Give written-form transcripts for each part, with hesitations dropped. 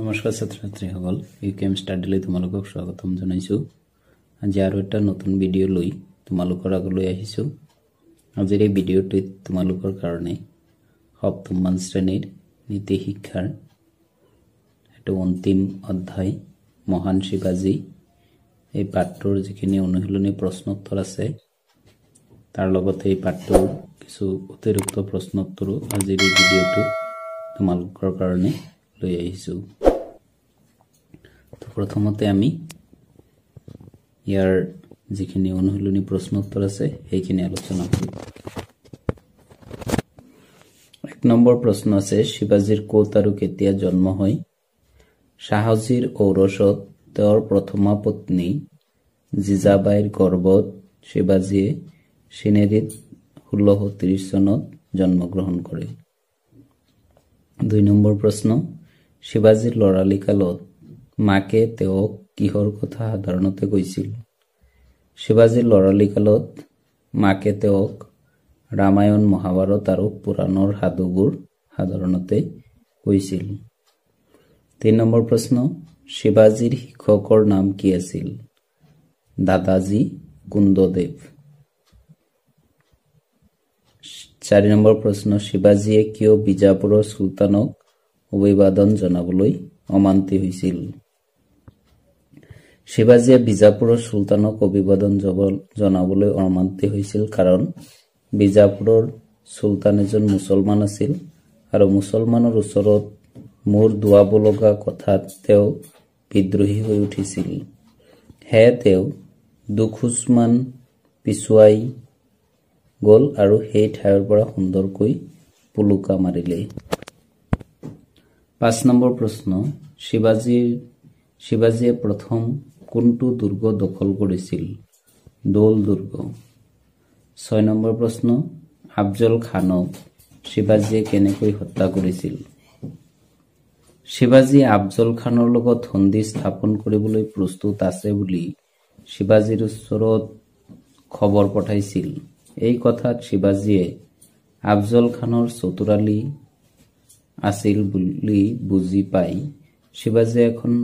নমস্কাৰ ছাত্ৰ ছাত্ৰীসকল, ইউকেএম ষ্টাডিলৈ তোমালোকক স্বাগতম জনাইছোঁ। আজি আৰু এটা নতুন ভিডিঅ' লৈ তোমালোকৰ আগলৈ আহিছোঁ। আজিৰ এই ভিডিঅ'টোত তোমালোকৰ কাৰণে সপ্তমমান শ্ৰেণীৰ নীতি শিক্ষাৰ এটা অন্তিম অধ্যায় মহান শিৱাজী এই পাঠটোৰ যিখিনি অনুশীলনী প্ৰশ্নোত্তৰ আছে তাৰ লগতে এই পাঠটোৰ কিছু অতিৰিক্ত প্ৰশ্নোত্তৰো আজিৰ এই ভিডিঅ'টোত তোমালোকৰ কাৰণে লৈ আহিছোঁ। প্ৰথমতে আমি ইয়াৰ যিখিনি অনুশীলনী প্ৰশ্নোত্তৰ আছে সেইখিনি আলোচনা কৰিম। 1 নম্বৰ প্ৰশ্ন আছে, শিৱাজীৰ ক'ত আৰু কেতিয়া জন্ম হয়? শাহজীৰ ঔৰসত তেওঁৰ প্ৰথমা পত্নী জিজাবাইৰ গৰ্ভত শিৱাজীয়ে চিনেৰীত 1630 চনত জন্মগ্ৰহণ কৰে। 2 নম্বৰ প্ৰশ্ন, শিৱাজীৰ লৰালি কালত মাকে তেওঁক কিহৰ কথা সাধাৰণতে কৈছিল? শিৱাজীৰ লৰালি কালত মাকে তেওঁক ৰামায়ণ, মহাভাৰত আৰু পুৰাণৰ সাধুবোৰ সাধাৰণতে কৈছিল। 3 নম্বৰ প্ৰশ্ন, শিৱাজীৰ শিক্ষকৰ নাম কি আছিল? দাদাজী কুন্দদেৱ। 4 নম্বৰ প্ৰশ্ন, শিৱাজীয়ে কিয় বিজাপুৰৰ চুলতানক অভিবাদন জনাবলৈ অমান্তি হৈছিল? শিৱাজীয়ে বিজাপুৰৰ চুলতানক অভিবাদন জনাবলৈ অমান্তি হৈছিল কাৰণ বিজাপুৰৰ চুলতান এজন মুছলমান আছিল আৰু মুছলমানৰ ওচৰত মূৰ দোৱাব লগা কথাত তেওঁ বিদ্ৰোহী হৈ উঠিছিল। সেয়ে তেওঁ দুখোজমান পিছুৱাই গ'ল আৰু সেই ঠাইৰ পৰা সুন্দৰকৈ পুলুকা মাৰিলে। 5 নম্বৰ প্ৰশ্ন, শিৱাজীয়ে প্ৰথম কোনটো দুৰ্গ দখল কৰিছিল? দৌল দুৰ্গ। 6 নম্বৰ প্ৰশ্ন, আফজল খানক শিৱাজীয়ে কেনেকৈ হত্যা কৰিছিল? শিৱাজীয়ে আফজল খানৰ লগত সন্ধি স্থাপন কৰিবলৈ প্ৰস্তুত আছে বুলি শিৱাজীৰ ওচৰত খবৰ পঠাইছিল। এই কথাত শিৱাজীয়ে আফজল খানৰ চতুৰালি আছিল বুলি বুজি পাই শিৱাজীয়ে এখন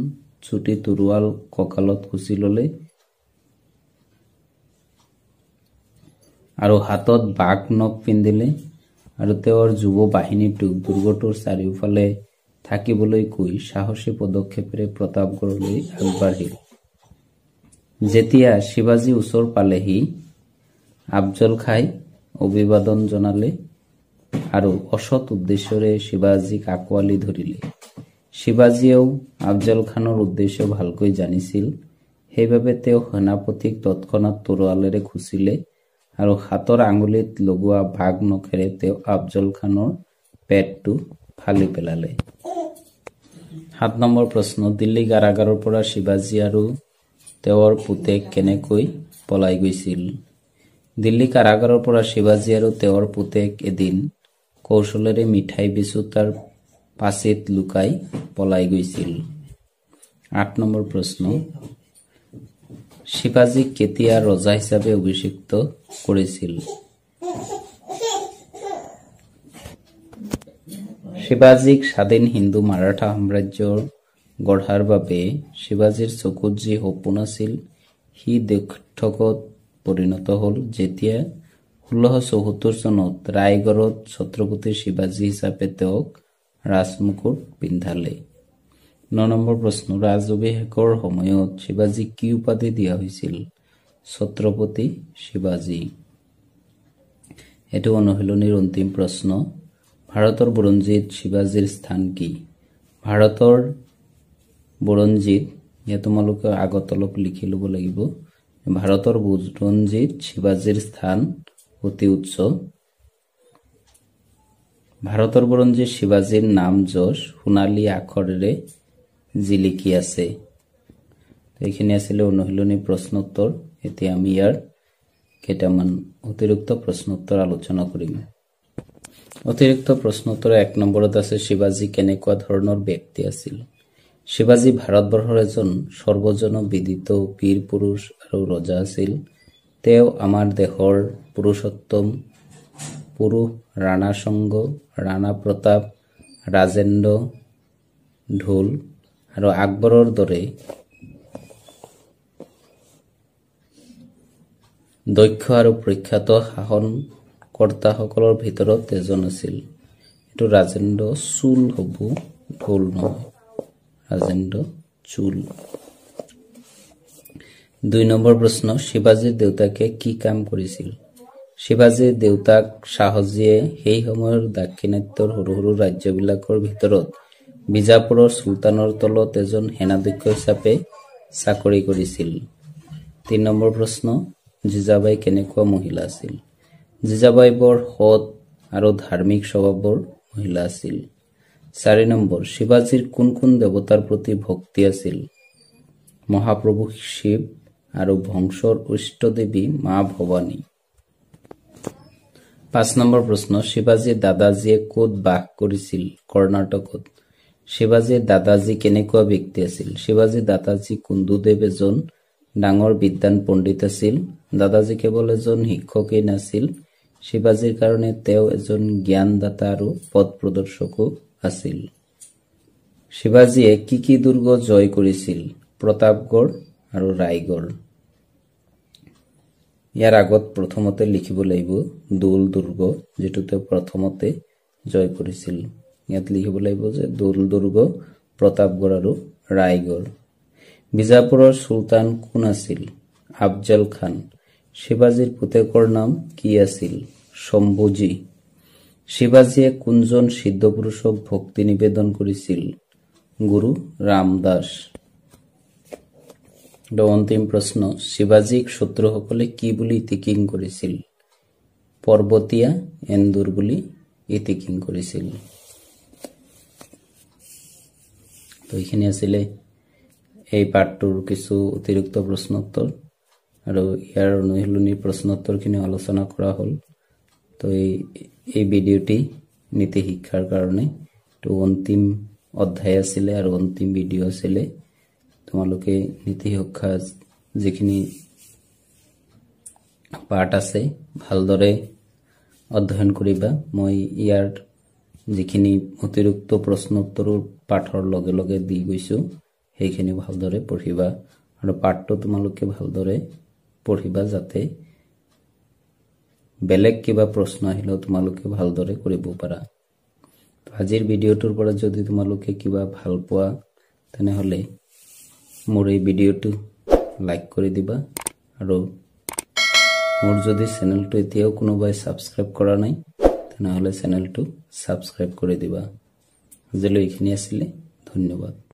চুটি তৰোৱাল কঁকালত খুচি ললে আৰু হাতত বাঘ নখ পিন্ধিলে আৰু তেওঁৰ যুৱ বাহিনীটোক দুৰ্গটোৰ চাৰিওফালে থাকিবলৈ কৈ সাহসী পদক্ষেপেৰে প্ৰতাপগড়লৈ আগবাঢ়িল। যেতিয়া শিৱাজী ওচৰ পালেহি আফজল খাই অভিবাদন জনালে আৰু অসৎ উদ্দেশ্যৰে শিৱাজীক আঁকোৱালি ধৰিলে। শিৱাজীয়েও আফজল খানৰ উদ্দেশ্য ভালকৈ জানিছিল, সেইবাবে তেওঁ সেনাপতিক তৎক্ষণাৎ তৰোৱালেৰে খুচিলে আৰু হাতৰ আঙুলিত লগোৱা বাঘ নখেৰে তেওঁ আফজল খানৰ পেটটো ফালি পেলালে। 7 নম্বৰ প্ৰশ্ন, দিল্লী কাৰাগাৰৰ পৰা শিৱাজী আৰু তেওঁৰ পুতেক কেনেকৈ পলাই গৈছিল? দিল্লী কাৰাগাৰৰ পৰা শিৱাজী আৰু তেওঁৰ পুতেক এদিন কৌশলেৰে মিঠাই বিচোতাৰ পাচিত লুকাই পলাই গৈছিল। 8 নম্বৰ প্ৰশ্ন, শিৱাজীক কেতিয়া ৰজা হিচাপে অভিষিক্ত কৰিছিল? শিৱাজীক স্বাধীন হিন্দু মাৰাঠা সাম্ৰাজ্য গঢ়াৰ বাবে শিৱাজীৰ চকুত যি সপোন আছিল সি দ্ব্যৰ্থকত পৰিণত হল যেতিয়া 1674 চনত ৰায়গড়ত ছত্ৰপতি শিৱাজী হিচাপে তেওঁক ৰাজমুকুট পিন্ধালে। 9 নম্বৰ প্ৰশ্ন, ৰাজ অভিষেকৰ সময়ত শিৱাজীক কি উপাধি দিয়া হৈছিল? ছত্ৰপতি শিৱাজী। এইটো অনুশীলনীৰ অন্তিম প্ৰশ্ন। ভাৰতৰ বুৰঞ্জীত শিৱাজীৰ স্থান কি? ভাৰতৰ বুৰঞ্জীত, ইয়াত তোমালোকে আগত অলপ লিখি ল'ব লাগিব, ভাৰতৰ বুৰঞ্জীত শিৱাজীৰ স্থান অতি উচ্চ। ভাৰতৰ বুৰঞ্জীত শিৱাজীৰ নাম যশ সোণালী আখৰেৰে জিলিকি আছে। এইখিনি আছিলে অনুশীলনী প্ৰশ্নোত্তৰ। এতিয়া আমি ইয়াৰ কেইটামান অতিৰিক্ত প্ৰশ্নোত্তৰ আলোচনা কৰিম। অতিৰিক্ত প্ৰশ্নোত্তৰ 1 নম্বৰত আছে, শিৱাজী কেনেকুৱা ধৰণৰ ব্যক্তি আছিল? শিৱাজী ভাৰতবৰ্ষৰ এজন সৰ্বজন বিদিত বীৰ পুৰুষ আৰু ৰজা আছিল। তেওঁ আমাৰ দেশৰ পুৰুষোত্তম পুৰুষ ৰাণা সঙ্গ, ৰাণা প্ৰতাপ, ৰাজেন্দ্ৰ ঢোল আৰু আকবৰৰ দৰে দক্ষ আৰু প্ৰখ্যাত শাসনকৰ্তাসকলৰ ভিতৰত এজন আছিল। এইটো ৰাজেন্দ্ৰ চোল হ'ব, ঢোল নহয়, ৰাজেন্দ্ৰ চোল। 2 নম্বৰ প্ৰশ্ন, শিৱাজীৰ দেউতাকে কি কাম কৰিছিল? শিৱাজীৰ দেউতাক শাহজীয়ে সেই সময়ৰ দাক্ষিণাত্যৰ সৰু সৰু ৰাজ্যবিলাকৰ ভিতৰত বিজাপুৰৰ চুলতানৰ তলত এজন সেনাধ্যক্ষ হিচাপে চাকৰি কৰিছিল। 3 নম্বৰ প্ৰশ্ন, জিজাবাই কেনেকুৱা মহিলা আছিল? জিজাবাই বৰ সৎ আৰু ধাৰ্মিক স্বভাৱৰ মহিলা আছিল। 4 নম্বৰ, শিৱাজীৰ কোন কোন দেৱতাৰ প্ৰতি ভক্তি আছিল? মহাপ্ৰভু শিৱ আৰু বংশৰ ইষ্টদেৱী মা ভৱানী। 5 নম্বৰ প্ৰশ্ন, শিৱাজীৰ দাদাজীয়ে ক'ত বাস কৰিছিল? কৰ্ণাটকত। শিৱাজীৰ দাদাজী কেনেকুৱা ব্যক্তি আছিল? শিৱাজীৰ দাদাজী কুন্দুদেৱ এজন ডাঙৰ বিদ্বান পণ্ডিত আছিল। দাদাজী কেৱল এজন শিক্ষকেই নাছিল, শিৱাজীৰ কাৰণে তেওঁ এজন জ্ঞানদাতা আৰু পথ প্ৰদৰ্শকো আছিল। শিৱাজীয়ে কি কি দুৰ্গ জয় কৰিছিল? প্ৰতাপগড় আৰু ৰায়গড়। ইয়াৰ আগত প্ৰথমতে লিখিব লাগিব দৌল দুৰ্গ, যিটো তেওঁ প্ৰথমতে জয় কৰিছিল। ইয়াত লিখিব লাগিব যে দৌল দুৰ্গ, প্ৰতাপগড় আৰু ৰায়গড়। বিজাপুৰৰ চুলতান কোন আছিল? আফজল খান। শিৱাজীৰ পুতেকৰ নাম কি আছিল? শম্ভুজী। শিৱাজীয়ে কোনজন সিদ্ধ পুৰুষক ভক্তি নিবেদন কৰিছিল? গুৰু ৰামদাস। অন্তিম প্ৰশ্ন, শিৱাজীক শত্ৰুসকলে কি বুলি ইতিকিং কৰিছিল? পৰ্বতীয়া এন্দুৰ বুলি ইতিকিং কৰিছিল। তো এইখিনি আছিলে এই পাঠটোৰ কিছু অতিৰিক্ত প্ৰশ্নোত্তৰ, আৰু ইয়াৰ অনুশীলনী প্ৰশ্নোত্তৰখিনি আলোচনা কৰা হ'ল। তো এই ভিডিঅ'টি নীতি শিক্ষাৰ কাৰণে তো অন্তিম অধ্যায় আছিলে আৰু অন্তিম ভিডিঅ' আছিলে। তোমালোকে নীতি শিক্ষা যিখিনি পাঠ আছে ভালদৰে অধ্যয়ন কৰিবা। মই ইয়াৰ যিখিনি অতিৰিক্ত প্ৰশ্নোত্তৰৰ পাঠৰ লগে লগে দি গৈছো সেইখিনি ভালদৰে পঢ়িবা, আৰু পাঠটো তোমালোকে ভালদৰে পঢ়িবা যাতে বেলেগ কিবা প্ৰশ্ন আহিলেও তোমালোকে ভালদৰে কৰিব পাৰা। আজিৰ ভিডিঅ'টোৰ পৰা যদি তোমালোকে কিবা ভাল পোৱা তেনেহ'লে মোৰ এই ভিডিঅ'টো লাইক কৰি দিবা, আৰু মোৰ যদি চেনেলটো এতিয়াও কোনোবাই ছাবস্ক্ৰাইব কৰা নাই তেনেহ'লে চেনেলটো ছাবস্ক্ৰাইব কৰি দিবা। আজিলৈ এইখিনি আছিলে, ধন্যবাদ।